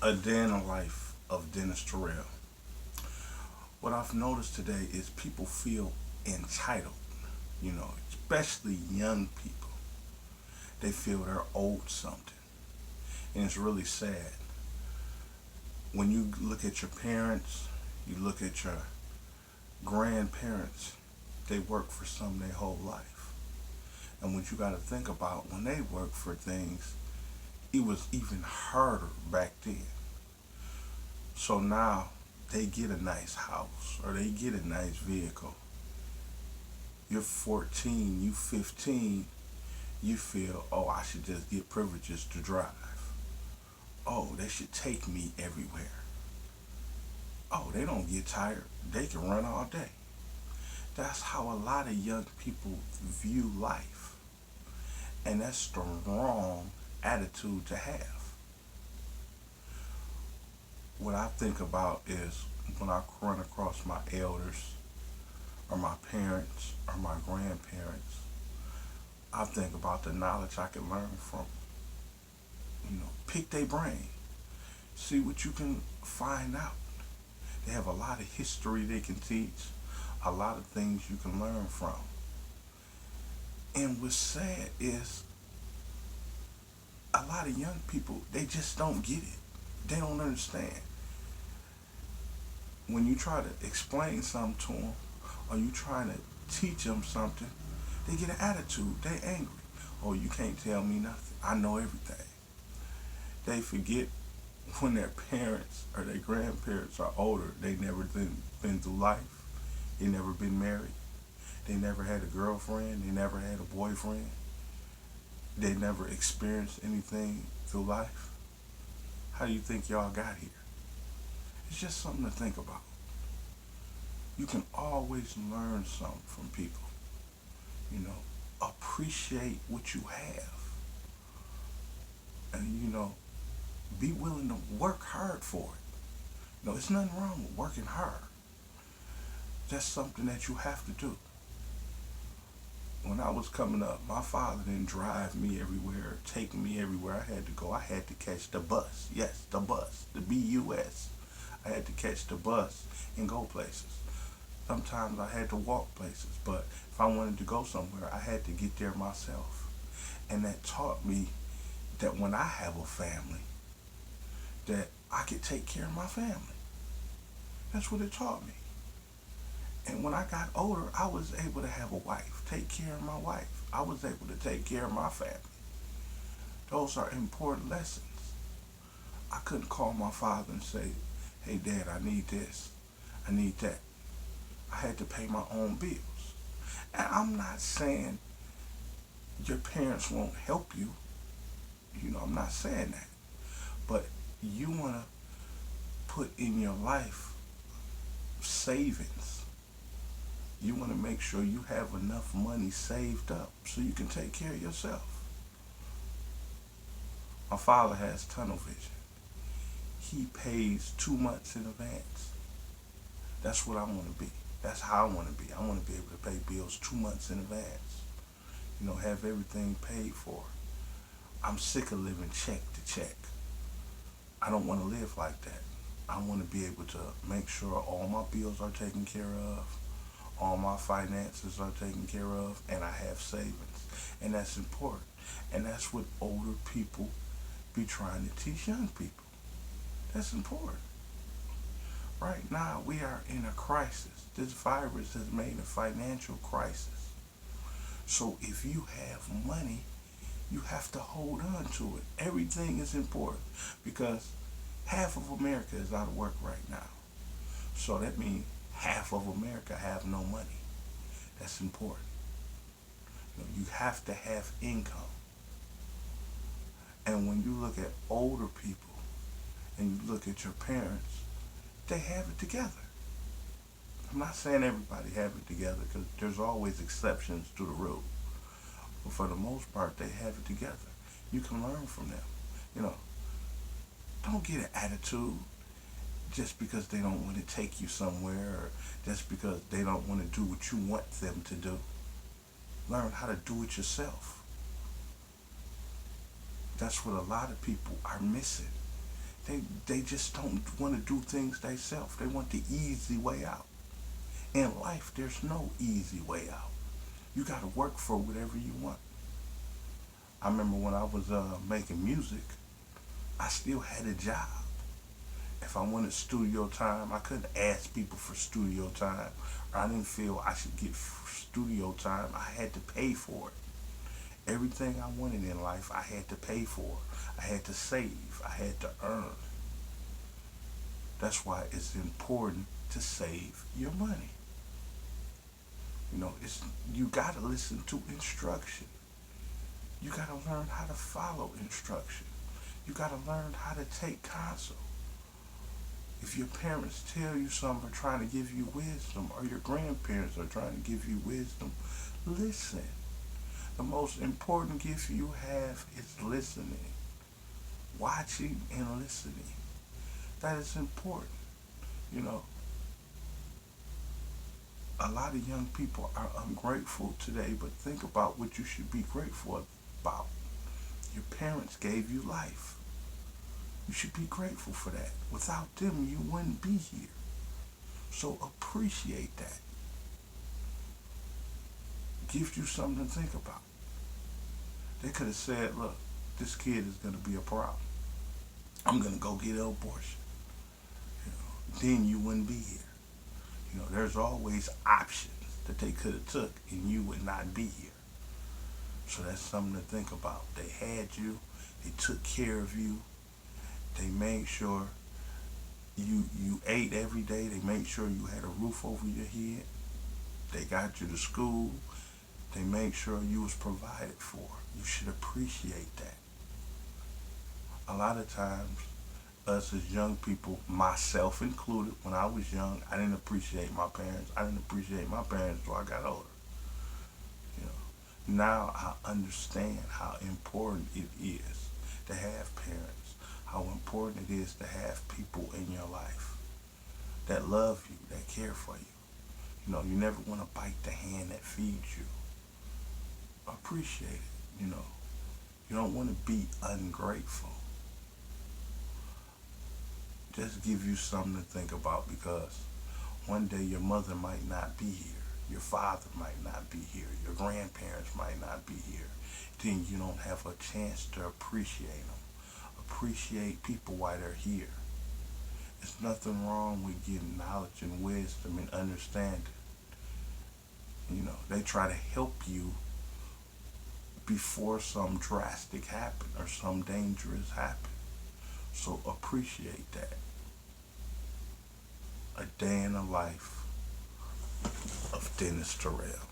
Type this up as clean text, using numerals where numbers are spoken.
A Day in the Life of Dennis Terrell. What I've noticed today is people feel entitled, especially young people. They feel they're owed something. And it's really sad. When you look at your parents, you look at your grandparents, they work for something their whole life. And what you got to think about, when they work for things, it was even harder back then. So now they get a nice house or they get a nice vehicle. You're 14, you 15, you feel, oh, I should just get privileges to drive. Oh, they should take me everywhere. Oh, they don't get tired. They can run all day. That's how a lot of young people view life. And that's the wrong attitude to have. What I think about is when I run across my elders or my parents or my grandparents, I think about the knowledge I can learn from. Pick their brain. See what you can find out. They have a lot of history they can teach, a lot of things you can learn from. And what's sad is a lot of young people, they just don't get it. They don't understand. When you try to explain something to them or you trying to teach them something, they get an attitude. They angry. Oh, you can't tell me nothing. I know everything. They forget when their parents or their grandparents are older, they never been through life. They never been married. They never had a girlfriend. They never had a boyfriend. They never experienced anything through life. How do you think y'all got here? It's just something to think about. You can always learn something from people. You know, appreciate what you have. And, be willing to work hard for it. No, there's nothing wrong with working hard. That's something that you have to do. When I was coming up, my father didn't drive me everywhere, take me everywhere I had to go. I had to catch the bus. Yes, the bus, the BUS. I had to catch the bus and go places. Sometimes I had to walk places, but if I wanted to go somewhere, I had to get there myself. And that taught me that when I have a family, that I could take care of my family. That's what it taught me. And when I got older, I was able to have a wife, take care of my wife. I was able to take care of my family. Those are important lessons. I couldn't call my father and say, hey, Dad, I need this. I need that. I had to pay my own bills. And I'm not saying your parents won't help you. I'm not saying that. But you want to put in your life savings. You want to make sure you have enough money saved up so you can take care of yourself. My father has tunnel vision. He pays 2 months in advance. That's what I want to be. That's how I want to be. I want to be able to pay bills 2 months in advance. Have everything paid for. I'm sick of living check to check. I don't want to live like that. I want to be able to make sure all my bills are taken care of, all my finances are taken care of, and I have savings. And that's important. And that's what older people be trying to teach young people. That's important. Right now, we are in a crisis. This virus has made a financial crisis. So if you have money, you have to hold on to it. Everything is important because half of America is out of work right now. So that means half of America have no money. That's important. You have to have income. And when you look at older people and you look at your parents, they have it together. I'm not saying everybody have it together because there's always exceptions to the rule. But for the most part, they have it together. You can learn from them. You know, don't get an attitude just because they don't want to take you somewhere or just because they don't want to do what you want them to do. Learn how to do it yourself. That's what a lot of people are missing. They just don't want to do things themselves. They want the easy way out. In life, there's no easy way out. You got to work for whatever you want. I remember when I was making music, I still had a job. If I wanted studio time, I couldn't ask people for studio time, or I didn't feel I should get studio time. I had to pay for it. Everything I wanted in life, I had to pay for. I had to save. I had to earn. That's why it's important to save your money. It's you gotta listen to instruction. You gotta learn how to follow instruction. You gotta learn how to take counsel. If your parents tell you something or trying to give you wisdom, or your grandparents are trying to give you wisdom, listen. The most important gift you have is listening, watching and listening. That is important. You know, a lot of young people are ungrateful today, but think about what you should be grateful about. Your parents gave you life. You should be grateful for that. Without them, you wouldn't be here. So appreciate that. Gives you something to think about. They could have said, look, this kid is going to be a problem. I'm going to go get an abortion. Then you wouldn't be here. There's always options that they could have took and you would not be here. So that's something to think about. They had you. They took care of you. They made sure you ate every day. They made sure you had a roof over your head. They got you to school. They made sure you was provided for. You should appreciate that. A lot of times, us as young people, myself included, when I was young, I didn't appreciate my parents. I didn't appreciate my parents until I got older. You know, now I understand how important it is to have parents, how important it is to have people in your life that love you, that care for you. You never want to bite the hand that feeds you. Appreciate it. You don't want to be ungrateful. Just give you something to think about, because one day your mother might not be here. Your father might not be here. Your grandparents might not be here. Then you don't have a chance to appreciate them. Appreciate people while they're here. There's nothing wrong with getting knowledge and wisdom and understanding. They try to help you before some drastic happen or some dangerous happen. So appreciate that. A day in the life of Dennis Terrell.